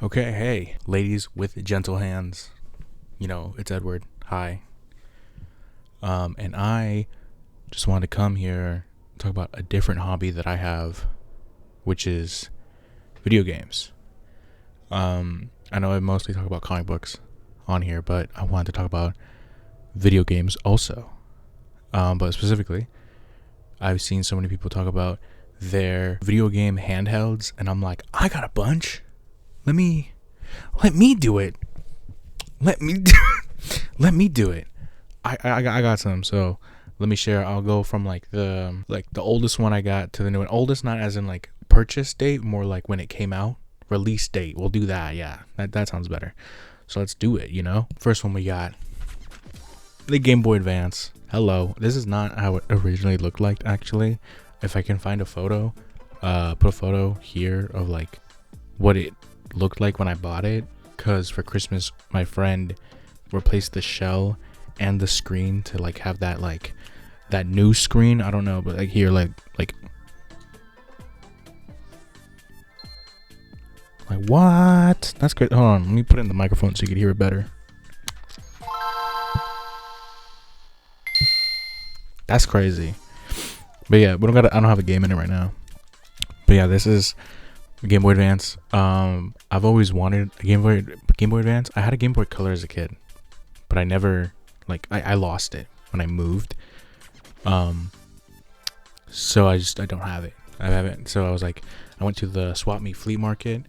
Okay, hey, ladies with gentle hands. You know, it's Edward. Hi. And I just wanted to come here and talk about a different hobby that I have, which is video games. I know I mostly talk about comic books on here, but I wanted to talk about video games also. But specifically, I've seen so many people talk about their video game handhelds, and I'm like, I got a bunch. Let me do it. Let me do it. I got some, so let me share. I'll go from the oldest one I got to the new one. Oldest, not as in like purchase date, more like when it came out. Release date. We'll do that. Yeah, that sounds better. So let's do it. First one we got the Game Boy Advance. Hello. This is not how it originally looked like. Actually, if I can find a photo, put a photo here of like what it looked like when I bought it. Cause for Christmas, my friend replaced the shell and the screen to like have that that new screen. I don't know, but like here, like what? That's great. Hold on, let me put it in the microphone so you can hear it better. That's crazy. But yeah, I don't have a game in it right now. But yeah, this is Game Boy Advance. I've always wanted a Game Boy Advance. I had a Game Boy Color as a kid, but I never I lost it when I moved. So I don't have it. I haven't. So I went to the Swap Meet Flea Market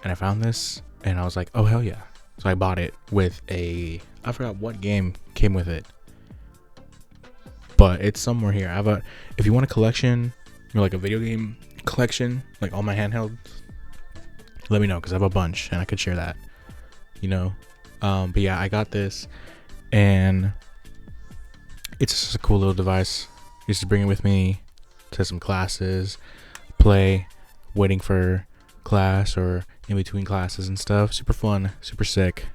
and I found this and I was like, oh hell yeah. So I bought it with I forgot what game came with it, but it's somewhere here. If you want a collection or like a video game collection, like all my handhelds, let me know, because I have a bunch and I could share that, but yeah, I got this and it's just a cool little device. I used to bring it with me to some classes, play, waiting for class or in between classes and stuff. Super fun, super sick,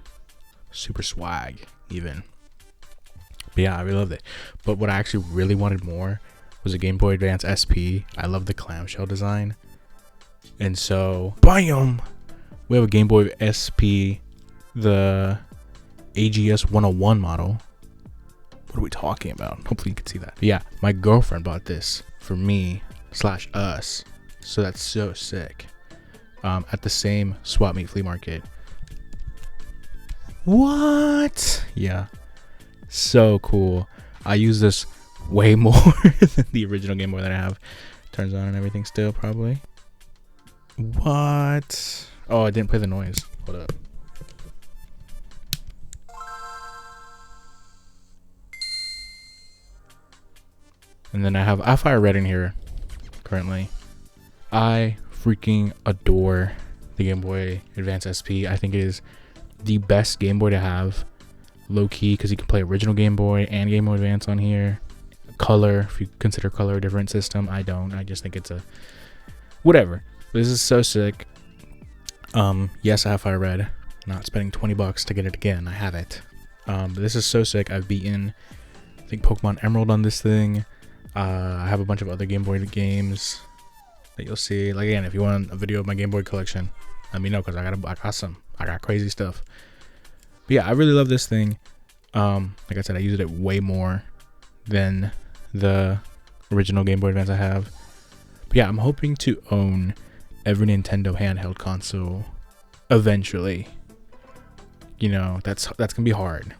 super swag even. But yeah, I really loved it. But what I actually really wanted more was a Game Boy Advance SP. I love the clamshell design. And so, bam! We have a Game Boy SP, the AGS 101 model. What are we talking about? Hopefully you can see that. But yeah, my girlfriend bought this for me / us. So that's so sick. At the same Swap Meet Flea Market. What? Yeah. So cool. I use this way more than the original Game Boy that I have. Turns on and everything still, probably. What? Oh, I didn't play the noise. Hold up. And then I have Fire Red in here currently. I freaking adore the Game Boy Advance SP. I think it is the best Game Boy to have, low key, because you can play original Game Boy and Game Boy Advance on here. Color, if you consider color a different system. I don't. I just think it's a whatever. This is so sick. Yes, I have Fire Red. Not spending $20 to get it again. I have it. But this is so sick. I've beaten, I think, Pokemon Emerald on this thing. I have a bunch of other Game Boy games that you'll see. Like, again, if you want a video of my Game Boy collection, let me know, because I got crazy stuff. But yeah, I really love this thing. Like I said, I used it way more than the original Game Boy Advance I have. But yeah, I'm hoping to own every Nintendo handheld console eventually. That's gonna be hard,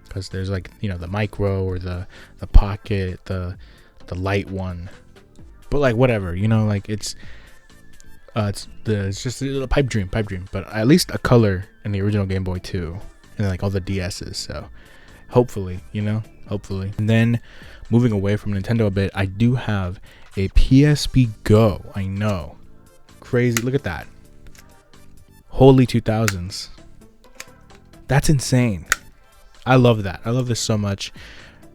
because there's the micro or the pocket, the light one. But whatever, it's just a pipe dream. But at least a color in the original Game Boy too, and then all the DSs. So hopefully. And then moving away from Nintendo a bit, I do have a PSP Go. I know, crazy. Look at that. Holy 2000s. That's insane. I love that. I love this so much.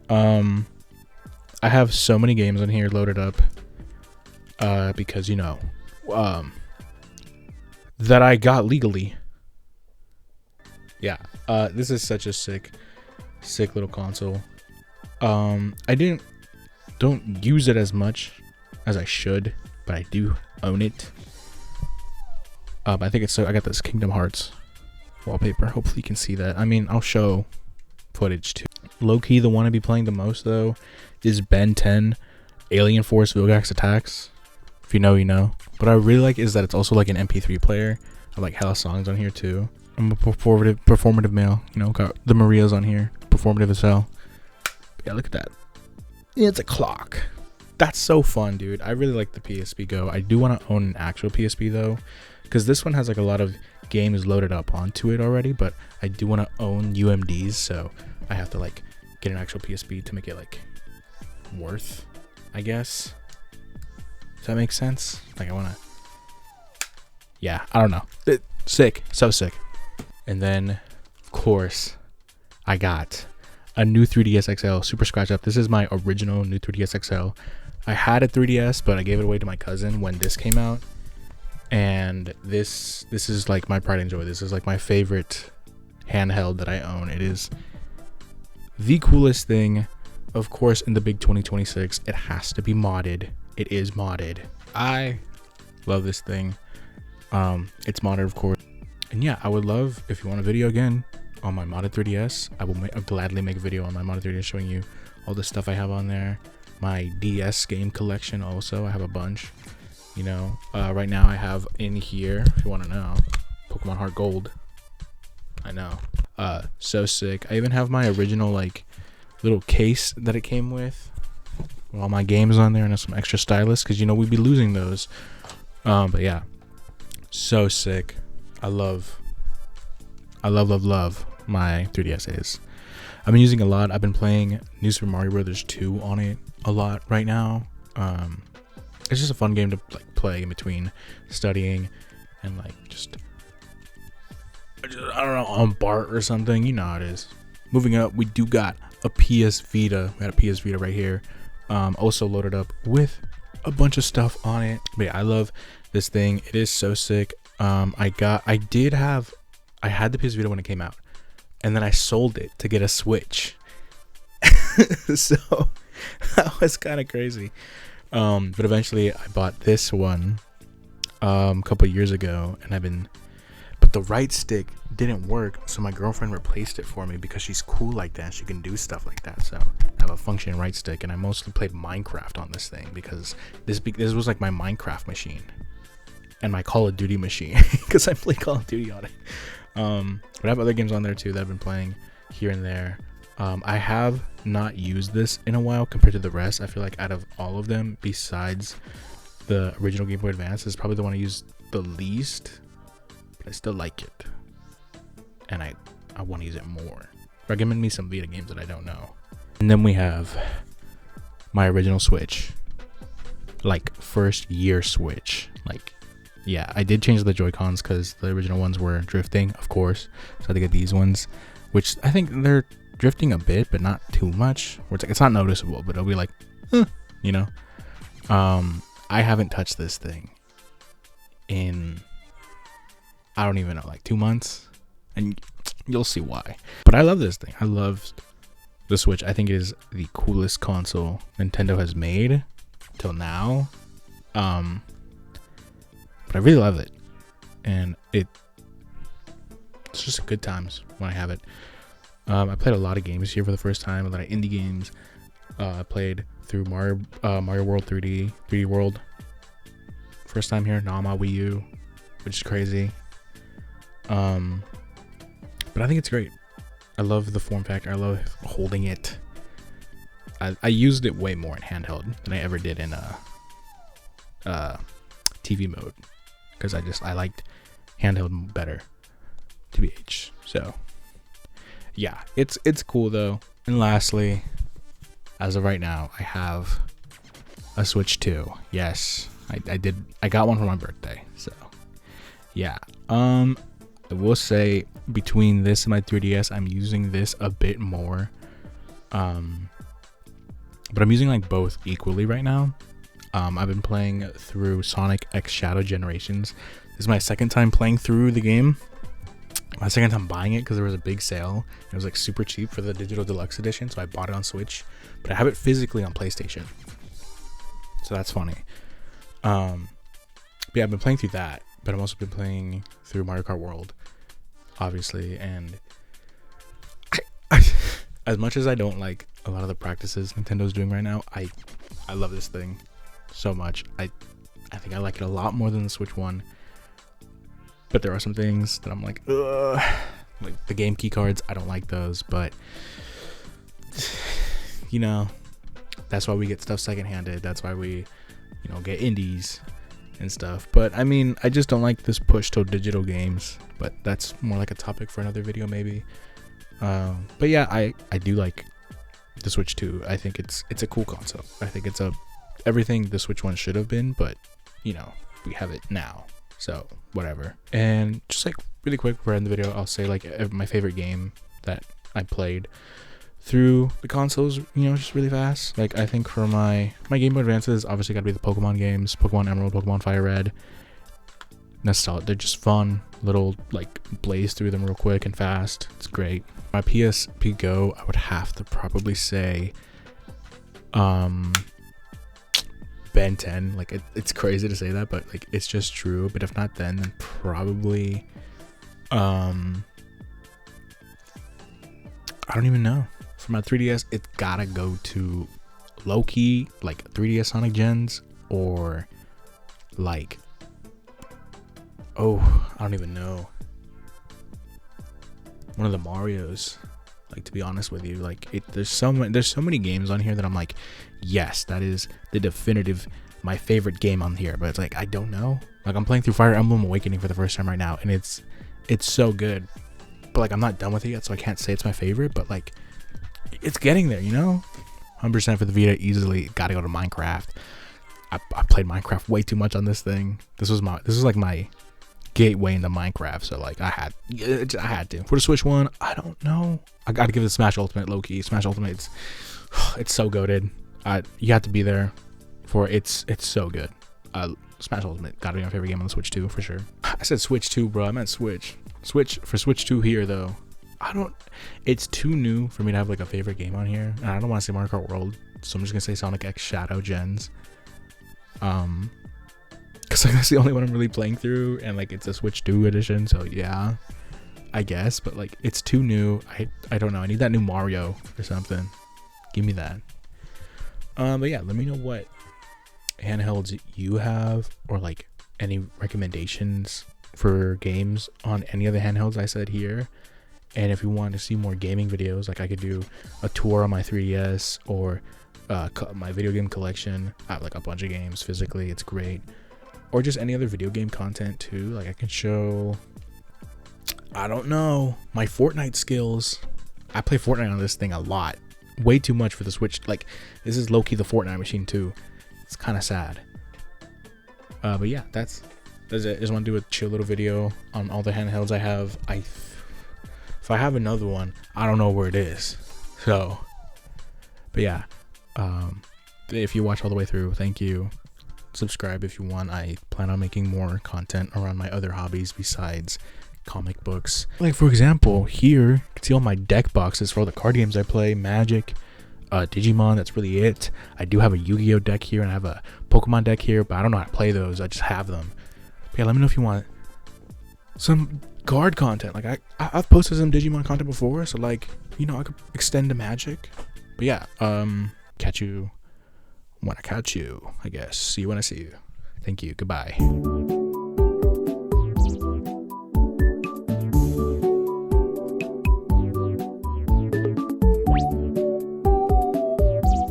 I have so many games on here loaded up. Because that I got legally. Yeah. This is such a sick little console. I don't use it as much as I should, but I do own it. I think it's so. I got this Kingdom Hearts wallpaper. Hopefully you can see that. I mean, I'll show footage too. Low key, the one I'd be playing the most though is Ben 10 Alien Force Vilgax Attacks. If you know, you know. What I really like is that it's also like an MP3 player. I like hella songs on here too. I'm a performative male. You know, got the Marias on here. Performative as hell. But yeah, look at that. It's a clock. That's so fun, dude. I really like the PSP Go. I do want to own an actual PSP though, because this one has like a lot of games loaded up onto it already, but I do want to own UMDs, so I have to like get an actual PSP to make it like worth, I guess. Does that make sense? Like I want to, yeah, I don't know. Sick, so sick. And then of course I got a new 3DS XL super scratch up. This is my original new 3DS XL. I had a 3DS, but I gave it away to my cousin when this came out. And this is like my pride and joy. This is like my favorite handheld that I own. It is the coolest thing. Of course, in the big 2026, it has to be modded. It is modded. I love this thing. It's modded, of course. And yeah, I would love, if you want a video again on my modded 3DS, I'll gladly make a video on my modded 3DS showing you all the stuff I have on there. My DS game collection also, I have a bunch. You know, right now I have in here, if you want to know, Pokemon Heart Gold. I know. So sick. I even have my original like little case that it came with all my games on there, and some extra stylus, because you know we'd be losing those. But yeah, so sick. I love my 3DS is. I've been using a lot. I've been playing New Super Mario Brothers 2 on it a lot right now. It's just a fun game to like play in between studying and like just I don't know, on BART or something. You know how it is. Moving up, we do got a PS Vita. We got a PS Vita right here. Also loaded up with a bunch of stuff on it. But yeah, I love this thing. It is so sick. I had the PS Vita when it came out, and then I sold it to get a Switch. So that was kind of crazy. But eventually I bought this one a couple years ago, and but the right stick didn't work, so my girlfriend replaced it for me because she's cool like that. She can do stuff like that. So I have a functioning right stick, and I mostly played Minecraft on this thing because this was like my Minecraft machine and my Call of Duty machine because I play Call of Duty on it. But I have other games on there too that I've been playing here and there. I have not used this in a while compared to the rest. I feel like out of all of them, besides the original Game Boy Advance, is probably the one I use the least. But I still like it, and I want to use it more. Recommend me some Vita games that I don't know. And then we have my original Switch, like first year Switch. Like, yeah, I did change the Joy-Cons because the original ones were drifting, of course. So I had to get these ones, which I think they're drifting a bit, but not too much. Where it's like, it's not noticeable, but it'll be like, you know. I haven't touched this thing in, I don't even know, like 2 months, and you'll see why. But I love this thing. I love the Switch. I think it is the coolest console Nintendo has made till now. But I really love it, and it's just good times when I have it. I played a lot of games here for the first time, a lot of indie games. I played through Mario World 3D World. First time here, not on my Wii U, which is crazy. But I think it's great. I love the form factor. I love holding it. I used it way more in handheld than I ever did in TV mode, because I liked handheld better, TBH. So yeah, it's cool though. And lastly, as of right now, I have a Switch 2. Yes, I got one for my birthday. So yeah, I will say between this and my 3DS, I'm using this a bit more. But I'm using like both equally right now. I've been playing through Sonic X Shadow Generations. This is my second time playing through the game. My second time buying it because there was a big sale. It was like super cheap for the digital deluxe edition, so I bought it on Switch. But I have it physically on PlayStation, so that's funny. But yeah, I've been playing through that but I've also been playing through Mario Kart World, obviously, and I as much as I don't like a lot of the practices Nintendo's doing right now, I love this thing so much. I think I like it a lot more than the Switch one, but there are some things that I'm like, ugh. Like the game key cards, I don't like those, but you know, that's why we get stuff secondhanded. That's why we, get indies and stuff. But I mean, I just don't like this push to digital games, but that's more like a topic for another video maybe. But yeah, I do like the Switch 2. I think it's a cool console. I think it's everything the Switch 1 should have been, but we have it now, so whatever. And just like really quick before I end the video, I'll say like my favorite game that I played through the consoles, just really fast. Like I think for my Game Boy Advances, obviously gotta be the Pokemon games, Pokemon Emerald, Pokemon Fire Red. Nostalgia, they're just fun, little like blaze through them real quick and fast. It's great. My PSP Go, I would have to probably say Ben 10. Like it's crazy to say that, but like it's just true. But if not then probably I don't even know. For my 3DS, it's gotta go to low-key like 3DS Sonic Gens, or like, I don't even know, one of the Marios. Like, to be honest with you, like there's so many games on here that I'm like, yes, that is the definitive my favorite game on here. But it's like, I don't know. Like I'm playing through Fire Emblem Awakening for the first time right now, and it's so good. But like I'm not done with it yet, so I can't say it's my favorite. But like it's getting there, 100% for the Vita, easily. Gotta go to Minecraft. I played Minecraft way too much on this thing. This was like my gateway into Minecraft, so like I had to. For the Switch one, I don't know. I gotta give it Smash Ultimate, low key. Smash Ultimate, it's so goated. You have to be there for it's so good. Smash Ultimate gotta be my favorite game on the Switch 2 for sure. I said Switch 2, bro. I meant Switch. For Switch 2 here though. It's too new for me to have like a favorite game on here, and I don't want to say Mario Kart World, so I'm just gonna say Sonic X Shadow Gens. Because like that's the only one I'm really playing through, and like it's a Switch 2 edition, so yeah, I guess. But like it's too new. I don't know. I need that new Mario or something. Give me that. But yeah, let me know what handhelds you have, or like any recommendations for games on any of the handhelds I said here. And if you want to see more gaming videos, like I could do a tour on my 3DS, or my video game collection. I have like a bunch of games physically. It's great. Or just any other video game content too. Like I can show, I don't know, my Fortnite skills. I play Fortnite on this thing a lot. Way too much for the Switch. Like this is low-key the Fortnite machine too. It's kind of sad. But yeah, that's it. I just want to do a chill little video on all the handhelds I have. If I have another one, I don't know where it is. So, but yeah, if you watch all the way through, thank you. Subscribe if you want. I plan on making more content around my other hobbies besides comic books. Like for example, here you can see all my deck boxes for all the card games I play. Magic, Digimon, that's really it. I do have a Yu-Gi-Oh deck here, and I have a Pokemon deck here, but I don't know how to play those. I just have them. But yeah, let me know if you want some card content. Like I've posted some Digimon content before, so like I could extend to Magic. But yeah, catch you when I catch you, I guess. See you when I see you. Thank you. Goodbye.